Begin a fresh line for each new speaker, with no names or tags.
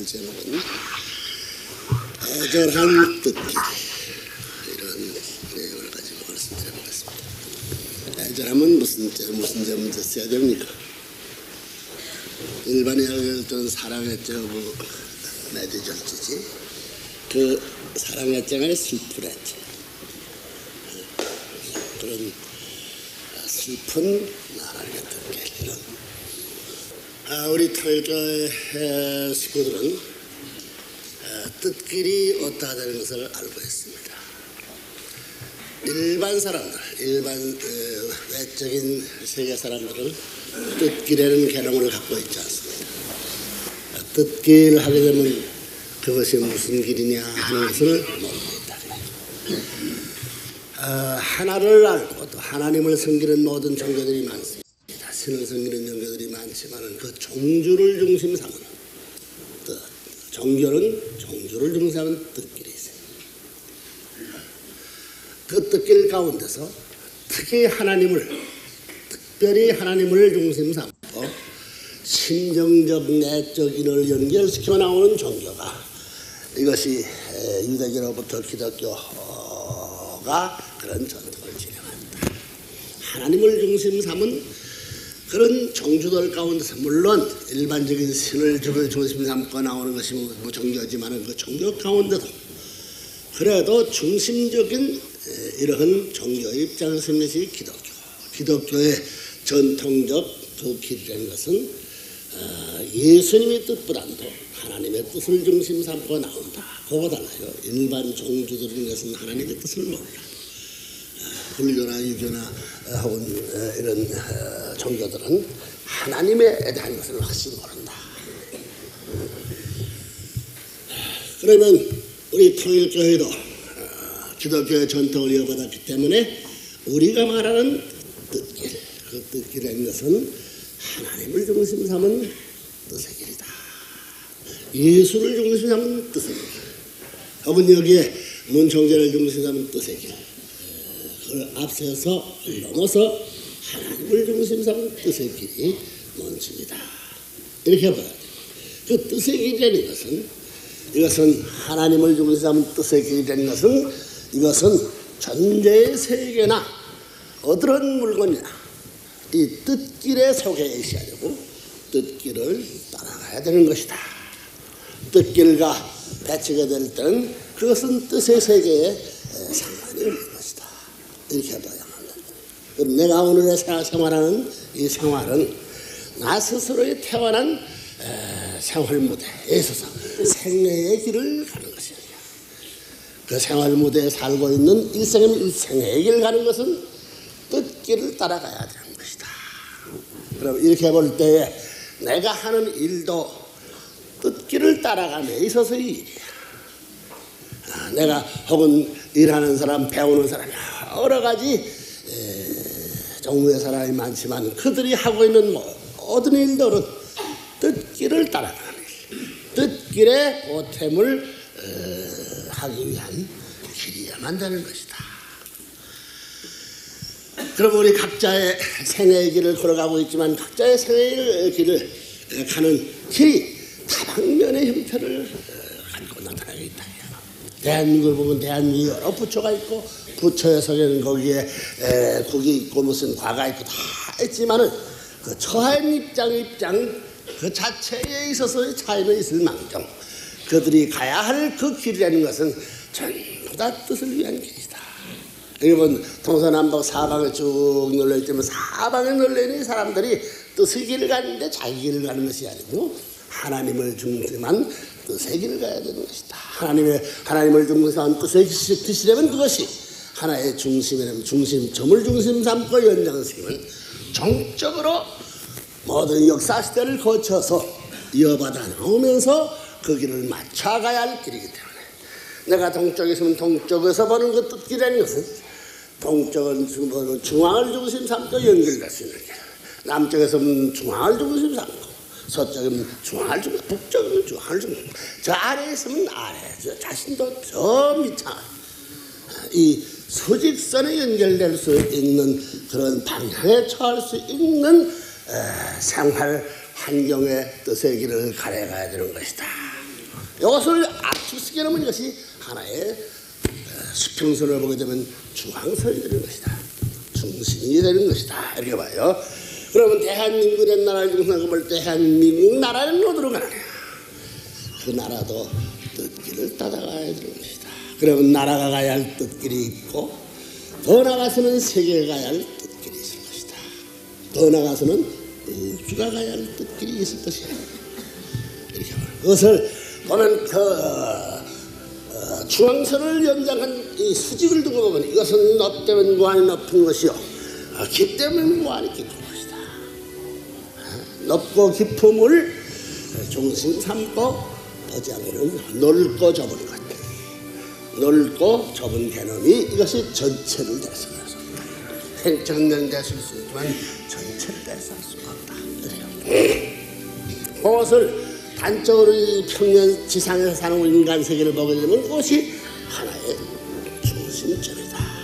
제목은 애절한 뜻길, 이런 내용을 가지고 말씀드려보겠습니다. 애절하면 무슨 점을 써야 됩니까? 일반인은 사랑의 쩌고 매디절지지, 그 사랑의 쩌가 슬프랬지. 그런 슬픈 하나님의 뜻길, 이런. 우리 토일교회 식구들은 뜻길이 어떠하다는 것을 알고 있습니다. 일반 사람들, 일반 외적인 세계 사람들은 뜻길에는 개념을 갖고 있지 않습니다. 뜻길 하게 되면 그것이 무슨 길이냐 하는 것을 모릅니다. 하나를 알고 또 하나님을 섬기는 모든 종교들이 많습니다. 신을 섬기는 종교들이 많지만 그 종주를 중심 삼은 뜻, 종교는 종주를 중심 삼은 뜻길이 있어요. 그 뜻길 가운데서 특별히 하나님을 중심 삼고 심정적 내적 인을 연결시켜 나오는 종교가, 이것이 유대교로부터 기독교가 그런 전통을 진행한다. 하나님을 중심 삼은 그런 종주들 가운데서, 물론 일반적인 신을 중심 삼고 나오는 것이 종교지만 그 종교 가운데도 그래도 중심적인 이러한 종교 입장을 쓰는 것이 기독교의 전통적 그 길이라는 것은 예수님의 뜻보다도 하나님의 뜻을 중심 삼고 나온다. 그거 달라요. 일반 종주들인 것은 하나님의 뜻을 몰라. 불교나 유교나 혹은 이런 종교들은 하나님에 대한 것을 확실히 모른다. 그러면 우리 통일교회도 기독교의 전통을 이어받았기 때문에 우리가 말하는 뜻길, 그 뜻길이라는 것은 하나님을 중심 삼은 뜻의 길이다. 예수를 중심 삼은 뜻의 길, 혹은 여기에 문총재를 중심 삼은 뜻의 길, 그걸 앞서서 넘어서 하나님을 중심 삼은 뜻의 길이 넘칩니다. 이렇게 봐요. 그 뜻의 길이라는 것은, 이것은 하나님을 중심 삼은 뜻의 길이라는 것은, 이것은 존재의 세계나 어떠한 물건이나 이 뜻길에 속해 있어야 되고 뜻길을 따라가야 되는 것이다. 뜻길과 배치가 될 때는 그것은 뜻의 세계에 상관이 없는 것이다. 이렇게 봐야 합니다. 그럼 내가 오늘의 생활하는 이 생활은 나 스스로의 태어난 생활 무대에 있어서 생애의 길을 가는 것이야. 그 생활 무대에 살고 있는 일생의 길을 가는 것은 뜻길을 따라가야 되는 것이다. 그럼 이렇게 볼 때에 내가 하는 일도 뜻길을 따라감에 있어서의 일이야. 내가 혹은 일하는 사람, 배우는 사람, 여러 가지 종류의 사람이 많지만 그들이 하고 있는 모든 일들은 뜻길을 따라가는 일, 뜻길의 보탬을 하기 위한 길이야만 되는 것이다. 그럼 우리 각자의 생애의 길을 걸어가고 있지만 각자의 생애의 길을 가는 길이 다방면의 형태를 가지고 나타나고 있다. 대한민국을 보면 대한민국에 여러 부처가 있고 부처의 속에는 거기에 국이 있고 무슨 과가 있고 다 있지만은 그 처한 입장 그 자체에 있어서의 차이는 있을 망정 그들이 가야 할 그 길이라는 것은 전부 다 뜻을 위한 길이다. 여러분 동서남북 사방에 쭉 널려있다면 사방에 널려있는 사람들이 뜻의 길을 가는데 자기 길을 가는 것이 아니고 하나님을 중심한 뜻의 길을 가야 되는 것이다. 하나님을 중심한 뜻의 뜻이라면 그것이 하나의 중심이라면 중심점을 중심 삼고 연장시키면 종적으로 모든 역사 시대를 거쳐서 이어받아 나오면서 그 길을 맞춰가야 할 길이기 때문에 내가 동쪽에 있으면 동쪽에서 보는 그 뜻길이라는 것은 동쪽은 중앙을 중심 삼고 연결될 수 있는 길, 남쪽에서 보면 중앙을 중심 삼고 서쪽은 중앙을 중심, 북쪽은 중앙을 중심, 저 아래에 있으면 아래, 저 자신도 저 밑에 이 수직선에 연결될 수 있는 그런 방향에 처할 수 있는 생활 환경의 뜻의 길을 가려가야 되는 것이다. 이것을 아티스트게 놓으면 이것이 하나의 수평선을 보게 되면 중앙선이 되는 것이다. 중심이 되는 것이다. 이렇게 봐요. 그러면 대한민국의 나라를 생각해볼 때 대한민국 나라는 어디로 가느냐? 그 나라도 뜻길을 따라가야 되는 것이다. 그러면 나라가 가야 할 뜻길이 있고 더 나가서는 세계가 가야 할 뜻길이 있을 것이다. 더 나가서는 우주가 가야 할 뜻길이 있을 것이다. 이렇게 봐요. 그것을 보면 중앙선을 연장한 이 수직을 두고 보면 이것은 높 때문에 무한히 높은 것이요 깊 때문에 무한히 깊은 것이다. 높고 깊음을 중심 삼고 보지 않으면 넓고 좁은 것, 넓고 좁은 개념이 이것이 전체를 대성해서 팽창된 대할 수 있지만 전체를 대성할 수가 없다. 그래요. 그것을 단적으로 이 평면 지상에서 사는 인간 세계를 보게 되면 그것이 하나의 중심점이다.